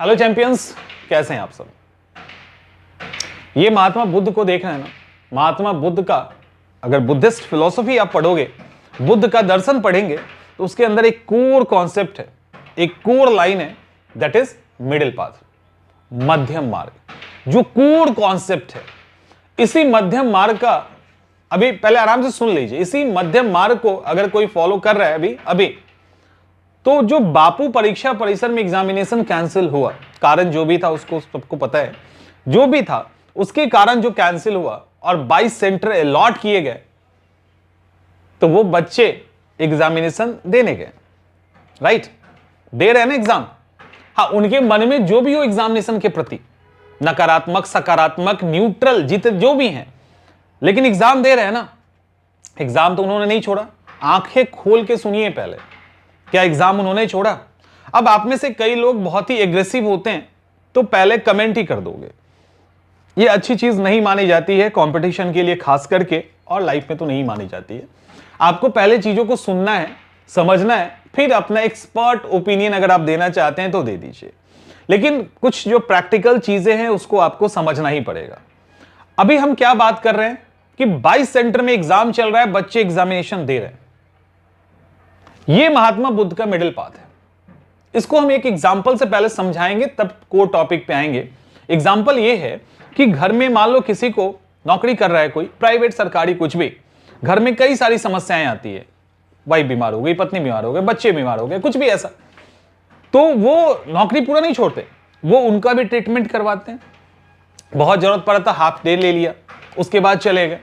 Hello champions, कैसे हैं आप सब। ये महात्मा बुद्ध को देख रहे हैं ना। महात्मा बुद्ध का अगर बुद्धिस्ट फिलॉसफी आप पढ़ोगे, बुद्ध का दर्शन पढ़ेंगे, तो उसके अंदर एक कोर कॉन्सेप्ट है, एक कोर लाइन है, दैट इज मिडिल पाथ, मध्यम मार्ग। जो कोर कॉन्सेप्ट है, इसी मध्यम मार्ग का अभी पहले आराम से सुन लीजिए। इसी मध्यम मार्ग को अगर कोई फॉलो कर रहा है अभी तो जो बापू परीक्षा परिसर में एग्जामिनेशन कैंसिल हुआ, कारण जो भी था उसको सबको पता है, जो भी था उसके कारण जो कैंसिल हुआ और 22 सेंटर अलॉट किए गए, तो वो बच्चे एग्जामिनेशन देने गए, राइट, दे रहे हैं ना एग्जाम। हाँ, उनके मन में जो भी हो एग्जामिनेशन के प्रति, नकारात्मक, सकारात्मक, न्यूट्रल, जितने जो भी हैं, लेकिन एग्जाम दे रहे हैं ना। एग्जाम तो उन्होंने नहीं छोड़ा। आंखें खोल के सुनिए पहले, क्या एग्जाम उन्होंने छोड़ा? अब आप में से कई लोग बहुत ही एग्रेसिव होते हैं, तो पहले कमेंट ही कर दोगे। ये अच्छी चीज नहीं मानी जाती है कंपटीशन के लिए खास करके, और लाइफ में तो नहीं मानी जाती है। आपको पहले चीजों को सुनना है, समझना है, फिर अपना एक्सपर्ट ओपिनियन अगर आप देना चाहते हैं तो दे दीजिए। लेकिन कुछ जो प्रैक्टिकल चीजें हैं उसको आपको समझना ही पड़ेगा। अभी हम क्या बात कर रहे हैं कि 22 सेंटर में एग्जाम चल रहा है, बच्चे एग्जामिनेशन दे रहे हैं। यह महात्मा बुद्ध का मिडिल पाथ है। इसको हम एक एग्जाम्पल से पहले समझाएंगे, तब कोर टॉपिक पे आएंगे। एग्जाम्पल यह है कि घर में मान लो किसी को नौकरी कर रहा है, कोई प्राइवेट सरकारी कुछ भी, घर में कई सारी समस्याएं आती है, वाइफ बीमार हो गई, पत्नी बीमार हो गई, बच्चे बीमार हो गए, कुछ भी ऐसा, तो वो नौकरी पूरा नहीं छोड़ते, वो उनका भी ट्रीटमेंट करवाते हैं। बहुत जरूरत पड़ा था हाफ डे ले लिया, उसके बाद चले गए।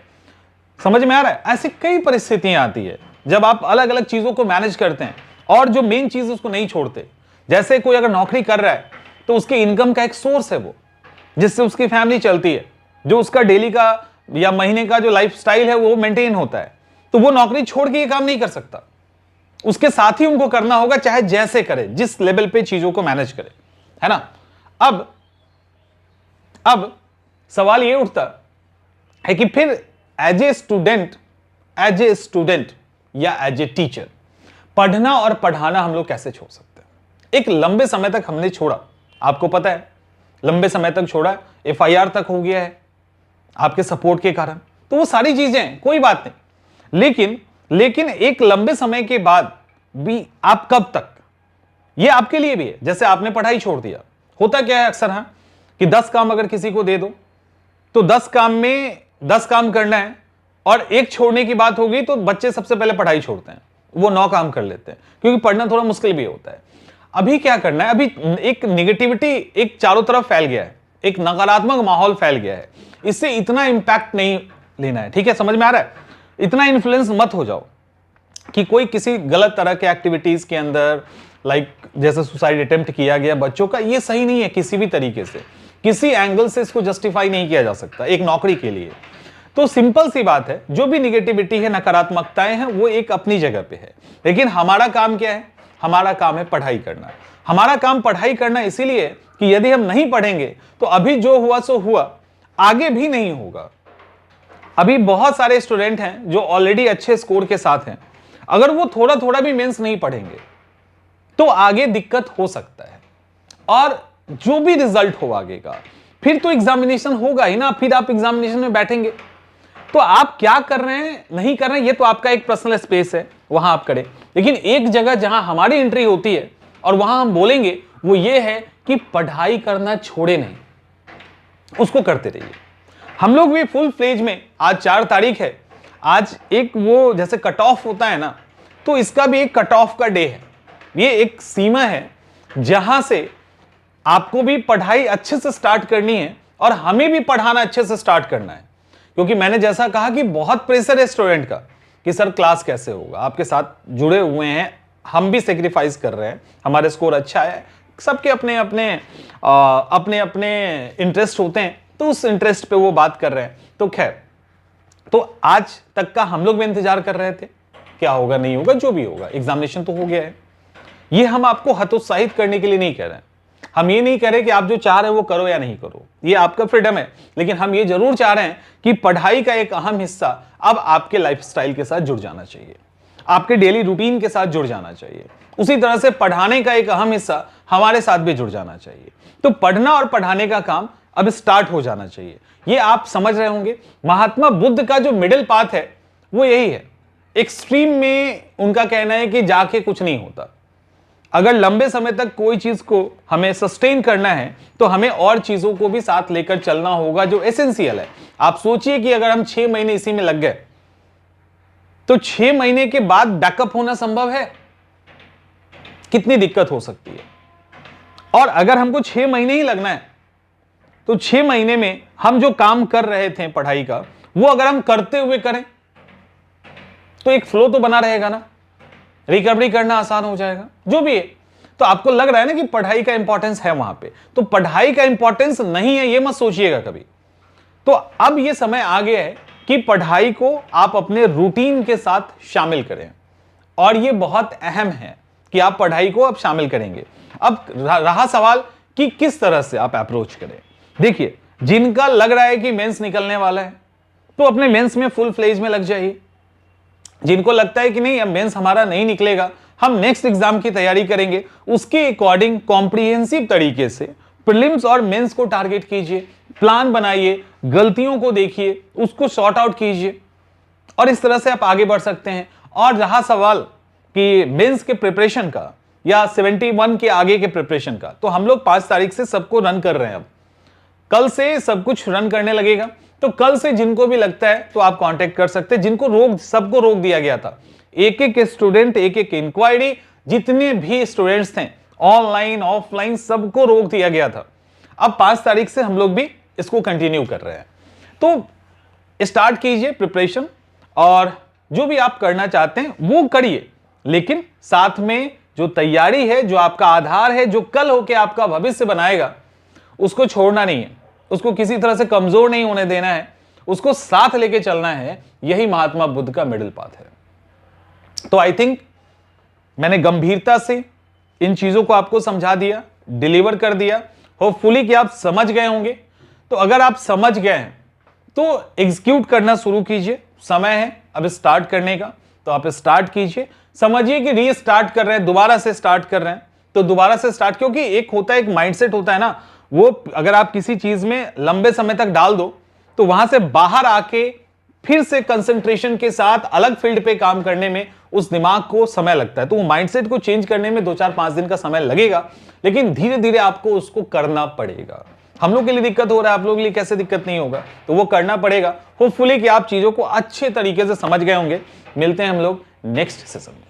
समझ में आ रहा है? ऐसी कई परिस्थितियां आती है जब आप अलग अलग चीजों को मैनेज करते हैं और जो मेन चीज उसको नहीं छोड़ते। जैसे कोई अगर नौकरी कर रहा है तो उसके इनकम का एक सोर्स है वो, जिससे उसकी फैमिली चलती है, जो उसका डेली का या महीने का जो लाइफस्टाइल है वो मेंटेन होता है। तो वो नौकरी छोड़ के ये काम नहीं कर सकता, उसके साथ ही उनको करना होगा, चाहे जैसे करे, जिस लेवल पे चीजों को मैनेज करे, है ना। अब सवाल ये उठता है कि फिर एज ए स्टूडेंट या एज ए टीचर पढ़ना और पढ़ाना हम लोग कैसे छोड़ सकते हैं? एक लंबे समय तक हमने छोड़ा, आपको पता है, लंबे समय तक छोड़ा, FIR तक हो गया है आपके सपोर्ट के कारण। तो वो सारी चीजें कोई बात नहीं, लेकिन एक लंबे समय के बाद भी आप कब तक, ये आपके लिए भी है। जैसे आपने पढ़ाई छोड़ दिया, होता क्या है अक्सर, हाँ, कि 10 काम अगर किसी को दे दो तो 10 काम में 10 काम करना है, और एक छोड़ने की बात होगी तो बच्चे सबसे पहले पढ़ाई छोड़ते हैं, वो 9 काम कर लेते हैं, क्योंकि पढ़ना थोड़ा मुश्किल भी होता है। अभी क्या करना है, अभी एक निगेटिविटी एक चारों तरफ फैल गया है, एक नकारात्मक माहौल फैल गया है, इससे इतना इंपैक्ट नहीं लेना है, ठीक है, समझ में आ रहा है? इतना इन्फ्लुएंस मत हो जाओ कि कोई किसी गलत तरह के एक्टिविटीज के अंदर, लाइक जैसे सुसाइड अटेम्प्ट किया गया बच्चों का, ये सही नहीं है किसी भी तरीके से, किसी एंगल से इसको जस्टिफाई नहीं किया जा सकता एक नौकरी के लिए। तो सिंपल सी बात है, जो भी निगेटिविटी है, नकारात्मकताएं हैं, वो एक अपनी जगह पे है, लेकिन हमारा काम क्या है? हमारा काम है पढ़ाई करना। हमारा काम पढ़ाई करना इसीलिए कि यदि हम नहीं पढ़ेंगे तो अभी जो हुआ सो हुआ, आगे भी नहीं होगा। अभी बहुत सारे स्टूडेंट हैं जो ऑलरेडी अच्छे स्कोर के साथ हैं, अगर वो थोड़ा थोड़ा भी मेंस नहीं पढ़ेंगे तो आगे दिक्कत हो सकता है, और जो भी रिजल्ट हो आगे का, फिर तो एग्जामिनेशन होगा ही ना, फिर आप एग्जामिनेशन में बैठेंगे। तो आप क्या कर रहे हैं, नहीं कर रहे हैं, ये तो आपका एक पर्सनल स्पेस है, वहां आप करें। लेकिन एक जगह जहां हमारी एंट्री होती है और वहां हम बोलेंगे, वो ये है कि पढ़ाई करना छोड़े नहीं, उसको करते रहिए। हम लोग भी फुल फ्लेज में, आज 4 तारीख है, आज एक वो जैसे कट ऑफ होता है ना, तो इसका भी एक कट ऑफ का डे है। ये एक सीमा है जहां से आपको भी पढ़ाई अच्छे से स्टार्ट करनी है और हमें भी पढ़ाना अच्छे से स्टार्ट करना है। क्योंकि मैंने जैसा कहा कि बहुत प्रेशर है स्टूडेंट का कि सर क्लास कैसे होगा, आपके साथ जुड़े हुए हैं, हम भी सेक्रीफाइस कर रहे हैं, हमारे स्कोर अच्छा है, सबके अपने अपने इंटरेस्ट होते हैं, तो उस इंटरेस्ट पे वो बात कर रहे हैं। तो खैर, तो आज तक का हम लोग भी इंतजार कर रहे थे, क्या होगा नहीं होगा, जो भी होगा, एग्जामिनेशन तो हो गया है। ये हम आपको हतोत्साहित करने के लिए नहीं कह रहे हैं, हम ये नहीं कह रहे कि आप जो चाह रहे हैं वो करो या नहीं करो, ये आपका फ्रीडम है, लेकिन हम ये जरूर चाह रहे हैं कि पढ़ाई का एक अहम हिस्सा अब आपके लाइफस्टाइल के साथ जुड़ जाना चाहिए। आपके डेली रूटीन के साथ जुड़ जाना चाहिए। उसी तरह से पढ़ाने का एक अहम हिस्सा हमारे साथ भी जुड़ जाना चाहिए। तो पढ़ना और पढ़ाने का काम अब स्टार्ट हो जाना चाहिए। ये आप समझ रहे होंगे, महात्मा बुद्ध का जो मिडिल पाथ है वो यही है। एक्सट्रीम में उनका कहना है कि जाके कुछ नहीं होता। अगर लंबे समय तक कोई चीज को हमें सस्टेन करना है तो हमें और चीजों को भी साथ लेकर चलना होगा जो एसेंशियल है। आप सोचिए कि अगर हम 6 महीने इसी में लग गए तो 6 महीने के बाद बैकअप होना संभव है? कितनी दिक्कत हो सकती है। और अगर हमको 6 महीने ही लगना है तो 6 महीने में हम जो काम कर रहे थे पढ़ाई का, वो अगर हम करते हुए करें तो एक फ्लो तो बना रहेगा ना, रिकवरी करना आसान हो जाएगा, जो भी है। तो आपको लग रहा है ना कि पढ़ाई का इंपॉर्टेंस है वहां पे, तो पढ़ाई का इंपॉर्टेंस नहीं है ये मत सोचिएगा कभी। तो अब ये समय आ गया है कि पढ़ाई को आप अपने रूटीन के साथ शामिल करें, और ये बहुत अहम है कि आप पढ़ाई को अब शामिल करेंगे। अब रहा सवाल कि किस तरह से आप अप्रोच करें। देखिए, जिनका लग रहा है कि मेंस निकलने वाला है तो अपने मेंस में फुल फ्लेज में लग जाइए। जिनको लगता है कि नहीं अब मेंस हमारा नहीं निकलेगा, हम नेक्स्ट एग्जाम की तैयारी करेंगे, उसके अकॉर्डिंग कॉम्प्रिहेंसिव तरीके से प्रीलिम्स और मेंस को टारगेट कीजिए, प्लान बनाइए, गलतियों को देखिए, उसको सॉर्ट आउट कीजिए, और इस तरह से आप आगे बढ़ सकते हैं। और रहा सवाल कि मेंस के प्रिपरेशन का या 71 के आगे के प्रिपरेशन का, तो हम लोग 5 तारीख से सबको रन कर रहे हैं। अब कल से सब कुछ रन करने लगेगा, तो कल से जिनको भी लगता है तो आप कांटेक्ट कर सकते हैं। जिनको सबको रोक दिया गया था, एक एक स्टूडेंट, एक एक इंक्वायरी, जितने भी स्टूडेंट्स थे ऑनलाइन ऑफलाइन सबको रोक दिया गया था। अब 5 तारीख से हम लोग भी इसको कंटिन्यू कर रहे हैं। तो स्टार्ट कीजिए प्रिपरेशन, और जो भी आप करना चाहते हैं वो करिए, लेकिन साथ में जो तैयारी है, जो आपका आधार है, जो कल होके आपका भविष्य बनाएगा, उसको छोड़ना नहीं है, उसको किसी तरह से कमजोर नहीं होने देना है, उसको साथ लेके चलना है। यही महात्मा बुद्ध का मिडिल पाथ है। तो आई थिंक मैंने गंभीरता से इन चीजों को आपको समझा दिया, डिलीवर कर दिया। होपफुली कि आप समझ गए होंगे। तो अगर आप समझ गए हैं तो एग्जीक्यूट करना शुरू कीजिए। समय है अब स्टार्ट करने का, तो आप स्टार्ट कीजिए। समझिए कि रीस्टार्ट कर रहे हैं, दोबारा से स्टार्ट कर रहे हैं, तो दोबारा से स्टार्ट, क्योंकि एक होता है, एक माइंडसेट होता है ना, वो अगर आप किसी चीज में लंबे समय तक डाल दो तो वहां से बाहर आके फिर से कंसंट्रेशन के साथ अलग फील्ड पे काम करने में उस दिमाग को समय लगता है। तो वो माइंडसेट को चेंज करने में 2-4-5 दिन का समय लगेगा, लेकिन धीरे धीरे आपको उसको करना पड़ेगा। हम लोग के लिए दिक्कत हो रहा है, आप लोगों के लिए कैसे दिक्कत नहीं होगा, तो वो करना पड़ेगा। होपफुली कि आप चीजों को अच्छे तरीके से समझ गए होंगे। मिलते हैं हम लोग नेक्स्ट सेशन में।